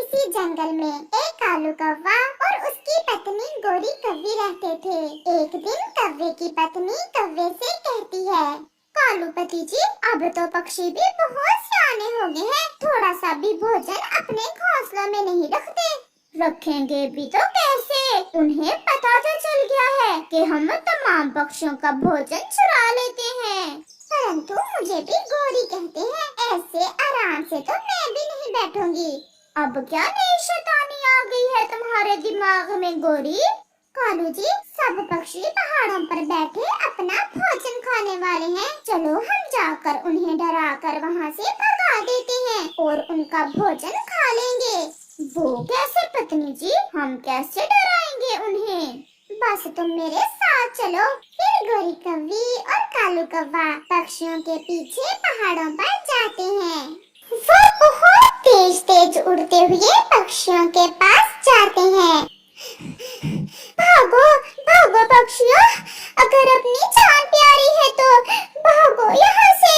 इसी जंगल में एक कालू कौवा और उसकी पत्नी गोरी कौवी रहते थे। एक दिन कौवे की पत्नी कौवे से कहती है, कालू पति जी, अब तो पक्षी भी बहुत सियाने हो गए हैं, थोड़ा सा भी भोजन अपने घोंसलों में नहीं रखते। रखेंगे भी तो कैसे? उन्हें पता तो चल गया है कि हम तमाम पक्षियों का भोजन चुरा लेते हैं। परंतु मुझे भी गोरी कहते हैं, ऐसे आराम से तो मैं भी नहीं बैठूंगी। अब क्या नई शैतानी आ गई है तुम्हारे दिमाग में गोरी? कालू जी, सब पक्षी पहाड़ों पर बैठे अपना भोजन खाने वाले हैं। चलो हम जाकर उन्हें डरा कर वहाँ से भगा देते हैं और उनका भोजन खा लेंगे। वो कैसे पत्नी जी? हम कैसे डराएंगे उन्हें? बस तुम मेरे साथ चलो। फिर गोरी कौवी और कालू कौवा पक्षियों के पीछे पहाड़ों पर जाते हैं। वो बहुत तेज तेज उड़ते हुए पक्षियों के पास जाते हैं। भागो भागो पक्षियों, अगर अपनी जान प्यारी है तो भागो यहाँ से।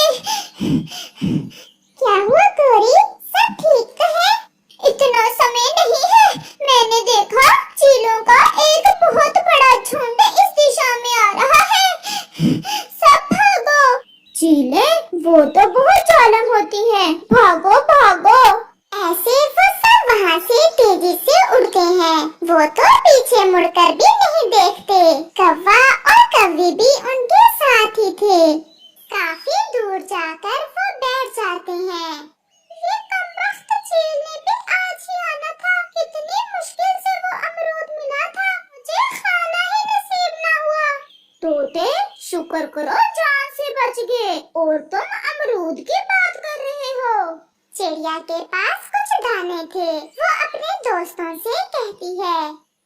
क्या हुआ गोरी, सब ठीक तो है? इतना समय नहीं है, मैंने देखा चीलों का एक बहुत बड़ा झुंड इस दिशा में आ रहा है। सब भागो। चीले? वो तो बहुत चालाक होती हैं। भागो भागो। ऐसे वो सब वहाँ से तेजी से उड़ते हैं। वो तो पीछे मुड़कर भी नहीं देखते। कौवा और कौवी भी उनके साथ ही थे। काफी दूर जाकर वो बैठ जाते हैं। ये कमबख्त चील ने भी आज ही आना था। कितनी मुश्किल से वो अमरूद मिला था, मुझे खाना ही नसीब ना हुआ। तोते, शुक्र करो जान से बच गए, और तुम अमरूद की बात कर रहे हो। चिड़िया के पास कुछ दाने थे। वो अपने दोस्तों से कहती है,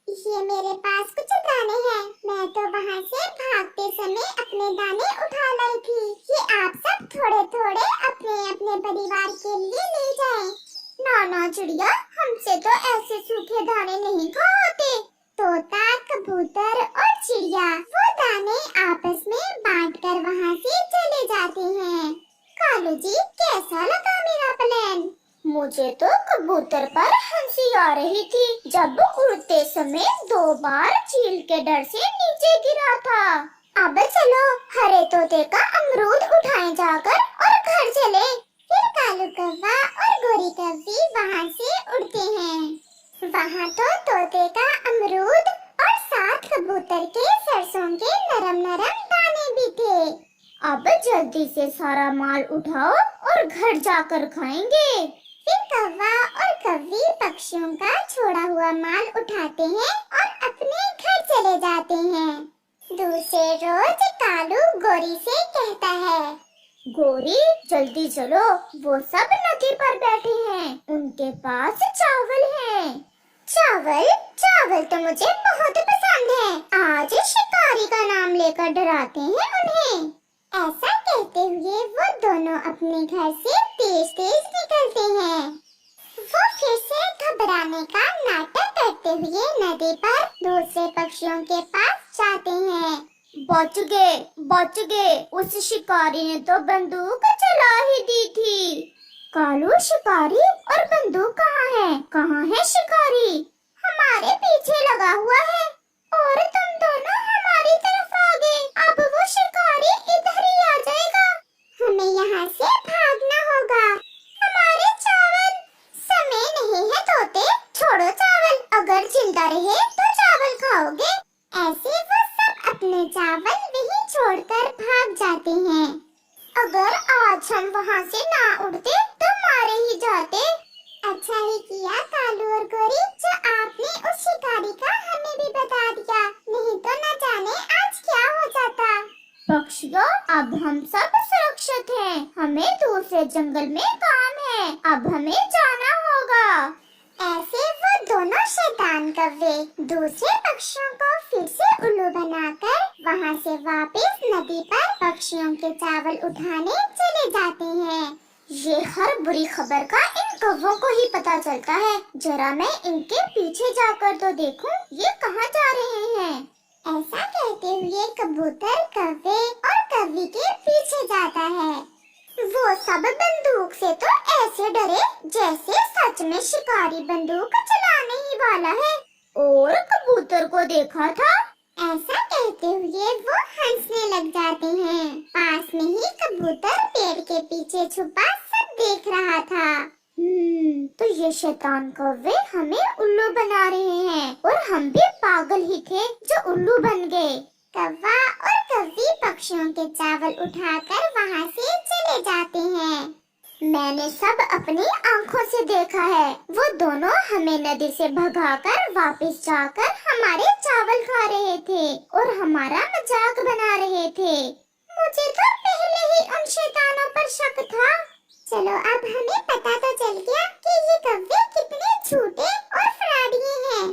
ये मेरे पास कुछ दाने हैं, मैं तो वहाँ से भागते समय अपने दाने उठा लाई थी। ये आप सब थोड़े थोड़े अपने अपने परिवार के लिए ले जाएं। ना ना चिड़िया, हमसे तो ऐसे सूखे दाने नहीं खाते। तोता, कबूतर और चिड़िया वो दाने आपस में बांटकर वहाँ से चले जाते हैं। कालू जी, कैसा लगा मेरा प्लान? मुझे तो कबूतर पर हंसी आ रही थी जब उड़ते समय 2 बार चील के डर से नीचे गिरा था। अब चलो हरे तोते का अमरूद उठाएं जाकर और घर चले। फिर कालू कौवा और गोरी कौवी वहाँ से उड़ते हैं। वहाँ तो तोते का अमरूद और 7 कबूतर के सरसों के नरम नरम दाने भी थे। अब जल्दी से सारा माल उठाओ और घर जाकर खाएंगे। फिर कौवा और कौवी पक्षियों का छोड़ा हुआ माल उठाते हैं और अपने घर चले जाते हैं। दूसरे रोज कालू गोरी से कहता है, गोरी जल्दी चलो, वो सब नदी पर बैठे हैं, उनके पास चावल है। चावल? चावल तो मुझे बहुत पसंद है। आज शिकारी का नाम लेकर डराते हैं उन्हें। ऐसा कहते हुए वो दोनों अपने घर से तेज तेज निकलते हैं। वो फिर से घबराने का नाटक करते हुए नदी पर दूसरे पक्षियों के पास जाते हैं। बच गए, बच गए, उस शिकारी ने तो बंदूक चला ही दी थी। कालू, शिकारी और बंदूक कहाँ है? कहाँ है शिकारी? हमारे पीछे लगा हुआ है और तुम दोनों हमारी तरफ आ गए। अब वो शिकारी इधर ही आ जाएगा, हमें यहाँ से भागना होगा। हमारे चावल? समय नहीं है तोते, छोड़ो चावल, अगर जिंदा रहे तो चावल खाओगे। ऐसे वो सब अपने चावल वहीं छोड़कर भाग जाते हैं। अगर आज हम वहाँ से ना उड़ते तो मारे ही जाते। अच्छा ही किया कालू और गोरी जो आपने उस शिकारी का हमें भी बता दिया, नहीं तो न जाने आज क्या हो जाता। पक्षियों, अब हम सब सुरक्षित हैं, हमें दूसरे जंगल में काम है, अब हमें जाना होगा। ऐसे वो दोनों शैतान कौवे दूसरे पक्षियों को फिर से उल्लू बनाकर वहाँ से वापस नदी पर पक्षियों के चावल उठाने चले जाते हैं। ये हर बुरी खबर का इन कौवों को ही पता चलता है। जरा मैं इनके पीछे जाकर तो देखूं, ये कहाँ जा रहे हैं। ऐसा कहते हुए कबूतर कौवे और कौवी के पीछे जाता है। वो सब बंदूक से तो ऐसे डरे जैसे सच में शिकारी बंदूक चलाने ही वाला है। और कबूतर को देखा था। ऐसा कहते हुए वो हंसने लग जाते हैं। पास में ही कबूतर पेड़ के पीछे छुपा सब देख रहा था। तो ये शैतान कौवे हमें उल्लू बना रहे हैं और हम भी पागल ही थे जो उल्लू बन गए। कौवा और कव्वी पक्षियों के चावल उठाकर वहाँ से चले जाते हैं। मैंने सब अपनी आंखों से देखा है। वो दोनों हमें नदी से भगाकर वापस जाकर हमारे चावल खा रहे थे और हमारा मजाक बना रहे थे। मुझे तो पहले ही उन शैतानों पर शक था। चलो अब हमें पता तो चल गया कि ये कव्वे कितने झूठे और फ्रॉडिये हैं।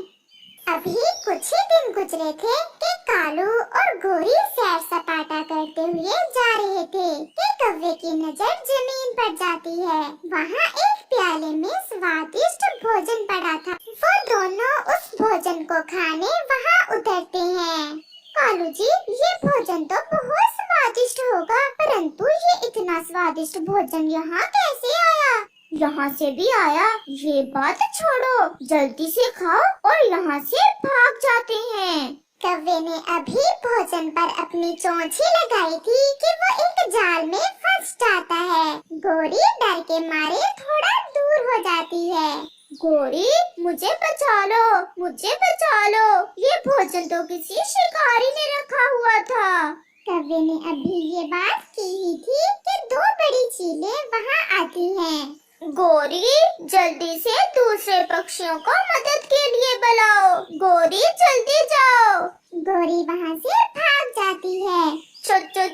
अभी कुछ ही दिन गुजरे थे कि कालू और गोरी सैर सपाटा करते हुए जा रहे थे कि कव्वे की नजर जमीन पर जाती है। वहाँ एक प्याले में स्वादिष्ट भोजन पड़ा था। वो दोनों उस भोजन को खाने वहाँ उतरते हैं। कालू जी, ये भोजन तो बहुत स्वादिष्ट होगा, परंतु ये इतना स्वादिष्ट भोजन यहाँ कैसे आया? यहाँ से भी आया, ये बात छोड़ो, जल्दी से खाओ और यहाँ से भाग जाते हैं। कव्वे ने अभी भोजन पर अपनी चोंच ही लगाई थी कि वो एक जाल में फंस जाता है। गोरी डर के मारे थोड़ा दूर हो जाती है। गोरी, मुझे बचा लो, मुझे बचा लो, ये भोजन तो किसी शिकारी ने रखा हुआ था। कव्वे ने अभी ये बात की ही थी कि दो बड़ी चीलें वहाँ आती हैं। गोरी, जल्दी से दूसरे पक्षियों को मदद के लिए बुलाओ। गोरी, जल्दी जाओ। गोरी वहाँ से भाग जाती है।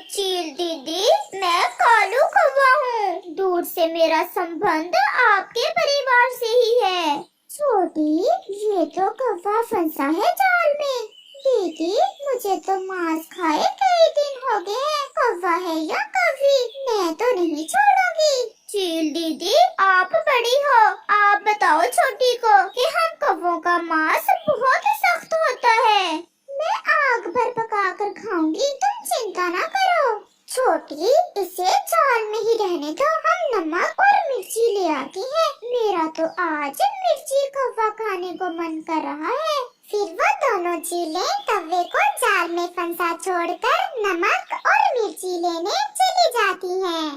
चील दीदी, मैं कालू कौवा हूँ। दूर से मेरा संबंध आपके परिवार से ही है। छोटी, ये तो कौवा फंसा है जाल में। दीदी, मुझे तो मांस खाए कई दिन हो गए हैं। कौवा है या कौवी, मैं तो नहीं छोड़ूंगी। चील दीदी, आप बड़ी हो, आप बताओ छोटी को कि हम कौवों का मांस बहुत सख्त होता है। मैं आग पर पका कर खाऊंगी, तुम चिंता ना करो। छोटी, इसे जाल में ही रहने दो, हम नमक और मिर्ची ले आते हैं। मेरा तो आज मिर्ची कौवा खाने को मन कर रहा है। फिर वो दोनों चीलें कौवे को जाल में फंसा छोड़कर नमक और मिर्ची लेने चली जाती हैं।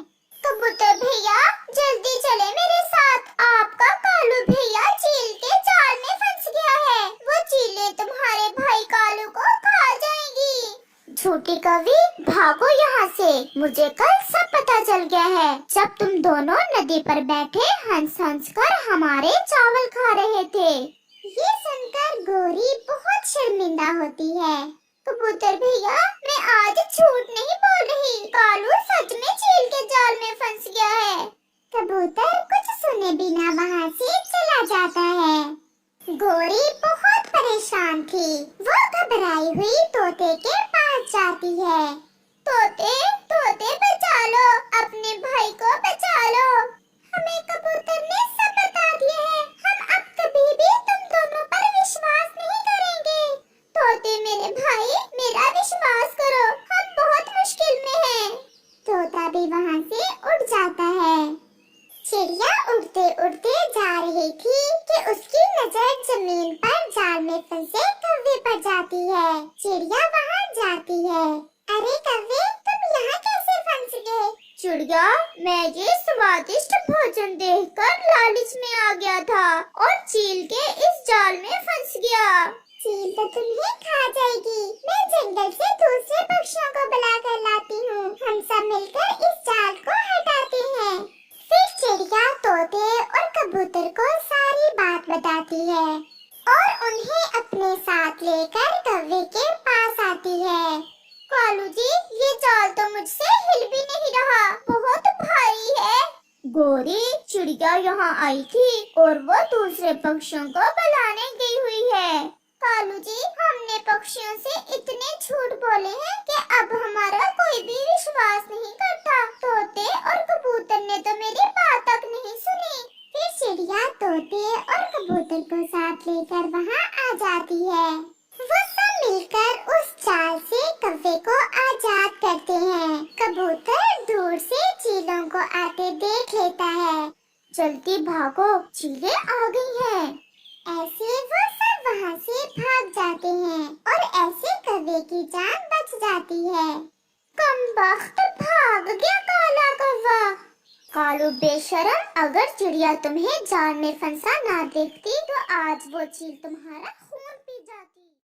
कबूतर भैया, जल्दी चले मेरे साथ, आपका कालू भैया चील के जाल में फंस गया है। वो चीलें तुम्हारे भाई कालू को खा जाएंगी। छोटी कवि, भागो यहाँ से, मुझे कल सब पता चल गया है, जब तुम दोनों नदी पर बैठे हंस हंस कर हमारे चावल खा रहे थे। ये सुनकर गोरी बहुत शर्मिंदा होती है। कबूतर भैया, मैं आज झूठ नहीं बोल रही, कालू सच में चील के जाल में फंस गया है। कबूतर कुछ सुने बिना वहाँ से चला जाता है। गोरी बहुत परेशान थी। वो घबराई हुई तोते के पास जाती है। तोते, तोते बचा लो, अपने भाई को बचा लो। हमें कबूतर ने सब बता दिया है, हम अब कभी भी तुम दोनों पर विश्वास नहीं करेंगे। तोते मेरे भाई, मेरा विश्वास करो, हम बहुत मुश्किल में हैं। तोता भी वहाँ से उड़ जाता है। चिड़िया उड़ते उड़ते जा रही थी कि उसकी नजर जमीन पर जाल में फंसे कौवे पर जाती है। चिड़िया वहाँ जाती है। अरे कौवे, तुम यहाँ कैसे फंस गए? चिड़िया, मैं ये स्वादिष्ट भोजन देखकर लालच में आ गया था और चील के इस जाल में फंस गया। चील तो तुम्हें खा जाएगी। मैं जंगल से दूसरे पक्षियों को बुला कर लाती हूँ, हम सब मिलकर इस जाल को हटाते हैं। फिर चिड़िया तोते और कबूतर को सारी बात बताती है और उन्हें अपने साथ लेकर कौवे के पास आती है। कालू जी, ये जाल तो मुझसे हिल भी नहीं रहा, बहुत भारी है। गोरी, चिड़िया यहाँ आई थी और वो दूसरे पक्षियों को बुलाने गई हुई है। कालू जी, हमने पक्षियों से इतने झूठ बोले हैं कि अब हमारा कोई भी विश्वास नहीं करता। तोते और कबूतर ने तो मेरी बात तक नहीं सुनी। फिर चिड़िया तोते और कबूतर को साथ लेकर वहाँ आ जाती है। वो सब मिलकर उस जाल से कौवे को आजाद करते हैं। कबूतर दूर से चीलों को को आते देख लेता है। जल्दी भागो, चीलें आ गई हैं। ऐसे वो सब वहाँ से भाग जाते हैं और ऐसे कौवे की जान बच जाती है। कमबख्त, भाग गया काला कौवा। कालू बेशरम, अगर चिड़िया तुम्हें जाल में फंसा ना देखती तो आज वो चील तुम्हारा खून पी जाती।